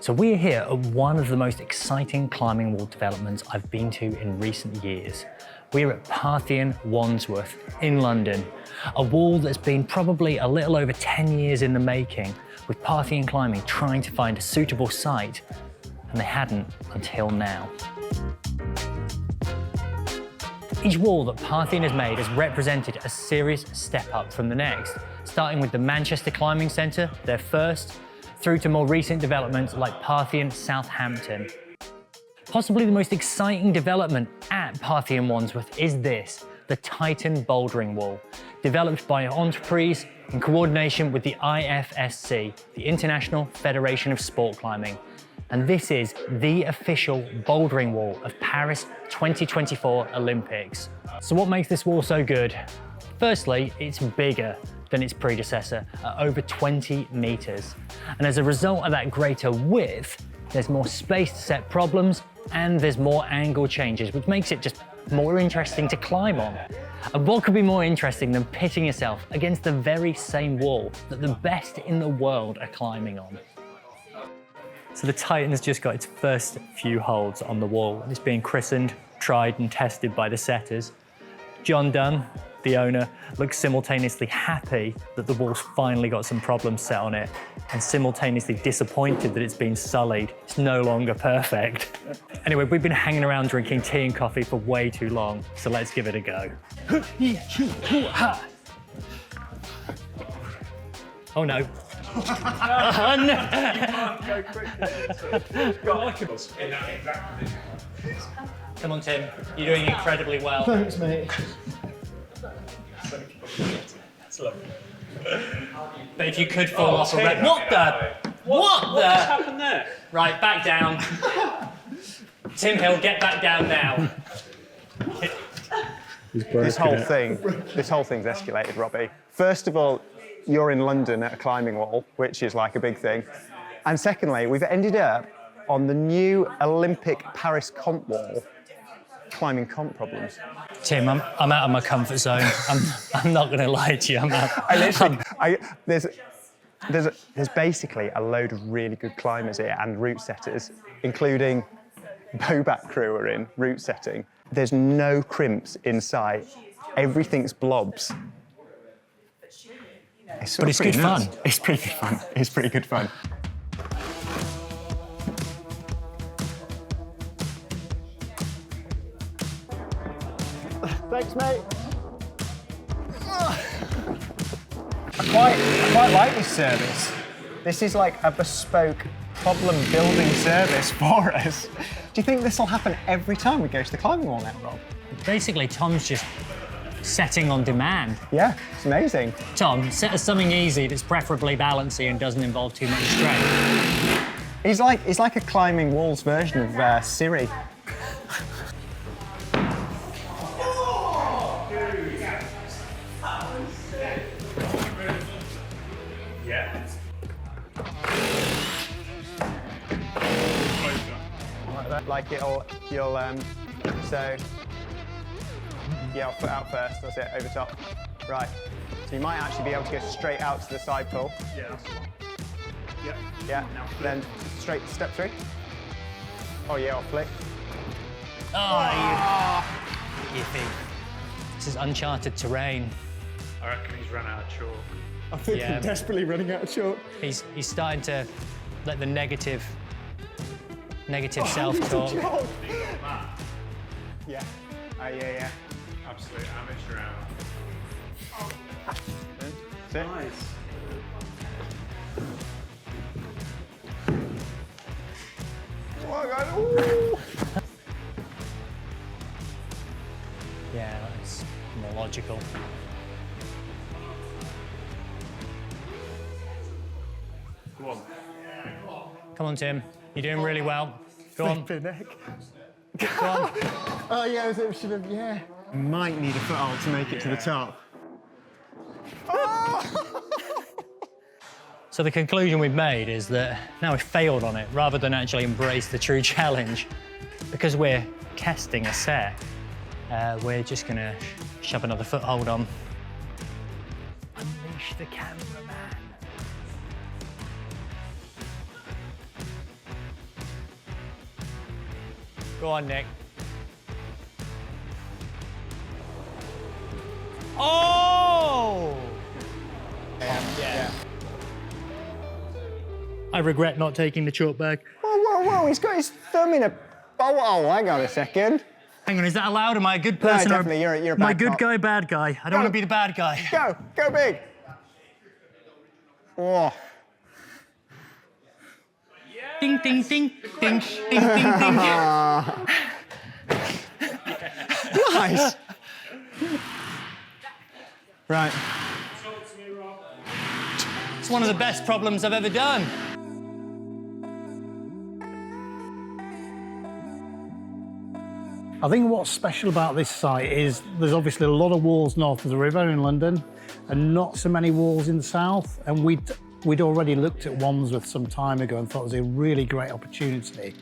So we're here at one of the most exciting climbing wall developments I've been to in recent years. We're at Parthian Wandsworth in London, a wall that's been probably a little over 10 years in the making, with Parthian Climbing trying to find a suitable site, and they hadn't until now. Each wall that Parthian has made has represented a serious step up from the next, starting with the Manchester Climbing Centre, their first, through to more recent developments like Parthian Southampton. Possibly the most exciting development at Parthian Wandsworth is this, the Titan Bouldering Wall, developed by Entreprise in coordination with the IFSC, the International Federation of Sport Climbing. And this is the official bouldering wall of Paris 2024 Olympics. So what makes this wall so good? Firstly, it's bigger than its predecessor at over 20 meters. And as a result of that greater width, there's more space to set problems and there's more angle changes, which makes it just more interesting to climb on. And what could be more interesting than pitting yourself against the very same wall that the best in the world are climbing on? So the Titan has just got its first few holds on the wall, and it's being christened, tried and tested by the setters. John Dunn, the owner, looks simultaneously happy that the wall's finally got some problems set on it, and simultaneously disappointed that it's been sullied. It's no longer perfect. Anyway, we've been hanging around drinking tea and coffee for way too long, so let's give it a go. Oh no. You can't go quickly. Come on, Tim. You're doing incredibly well. Thanks, mate. That's lovely. But if you could fall off a red... What What just happened there? Right, back down. Tim Hill, get back down now. This whole thing's escalated, Robbie. First of all, you're in London at a climbing wall, which is like a big thing. And secondly, we've ended up on the new Olympic Paris comp wall, climbing comp problems. Tim, I'm out of my comfort zone. I'm not going to lie to you. I'm out. There's basically a load of really good climbers here and route setters, including Bowback crew are in route setting. There's no crimps in sight. Everything's blobs. But it's good fun. It's pretty good fun. It's pretty good fun. Thanks, mate. I quite like this service. This is like a bespoke problem-building service for us. Do you think this will happen every time we go to the climbing wall now, Rob? Basically, Tom's just setting on demand. Yeah, it's amazing. Tom, set us something easy that's preferably balancy and doesn't involve too much strain. He's like a climbing walls version of Siri. Yeah. Like you'll so yeah, I'll put out first. That's it, over top. Right. So you might actually be able to go straight out to the side pull. Yeah, that's the one. Yeah. Yeah. Then straight step 3. Oh yeah, I'll flick. Oh, you iffy. This is uncharted terrain. I reckon he's run out of chalk. I think Yeah. I'm desperately running out of chalk. He's starting to let the negative self-talk. Yeah. Yeah. Absolute amateur hour. Sit. Nice. Ooh. Yeah, that's more logical. Go on. Come on, Tim. You're doing really well. Go on. Go on. Oh yeah, it should have, yeah. Might need a foothold to make it to the top. So the conclusion we've made is that now we've failed on it, rather than actually embrace the true challenge, because we're testing a set, we're just gonna shove another foothold on. Unleash the cameraman. Go on, Nick. Oh! Yeah. I regret not taking the chalk bag. Whoa, he's got his thumb in a... Oh, hang on a second. Hang on, is that allowed? Am I a good person? No, definitely, you're a Am I bad good cop. guy, bad guy? I don't want to be the bad guy. Go big. Oh. Ding, ding, ding, ding, ding, ding, ding. Nice. Right. It's one of the best problems I've ever done. I think what's special about this site is there's obviously a lot of walls north of the river in London and not so many walls in the south. And we'd already looked at Wandsworth some time ago and thought it was a really great opportunity.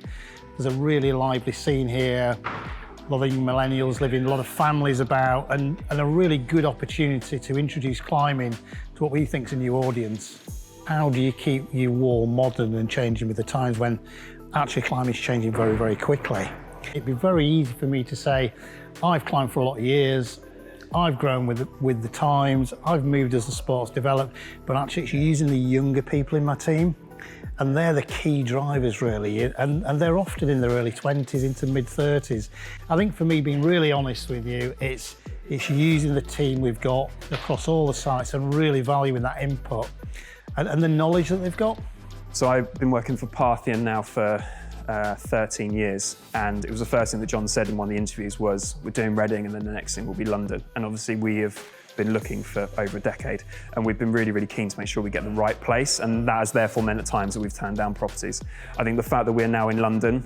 There's a really lively scene here, a lot of young millennials living, a lot of families about, and a really good opportunity to introduce climbing to what we think is a new audience. How do you keep your wall modern and changing with the times when actually climbing is changing very, very quickly? It'd be very easy for me to say, I've climbed for a lot of years, I've grown with the times, I've moved as the sport's developed, but actually it's using the younger people in my team, and they're the key drivers really, and they're often in their early 20s into mid-30s. I think for me, being really honest with you, it's using the team we've got across all the sites and really valuing that input and the knowledge that they've got. So I've been working for Parthian now for 13 years, and it was the first thing that John said in one of the interviews was, we're doing Reading and then the next thing will be London. And obviously we have been looking for over a decade, and we've been really, really keen to make sure we get the right place, and that has therefore meant at times that we've turned down properties. I think the fact that we're now in London,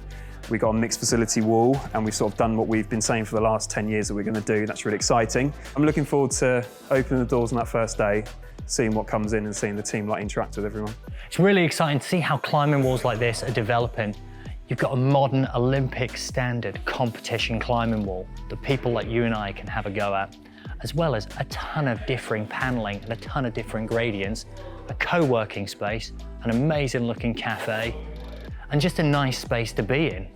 we've got a mixed facility wall, and we've sort of done what we've been saying for the last 10 years that we're going to do. That's really exciting. I'm looking forward to opening the doors on that first day, seeing what comes in and seeing the team interact with everyone. It's really exciting to see how climbing walls like this are developing. You've got a modern Olympic standard competition climbing wall that people like you and I can have a go at, as well as a ton of differing paneling and a ton of different gradients, a co-working space, an amazing looking cafe, and just a nice space to be in.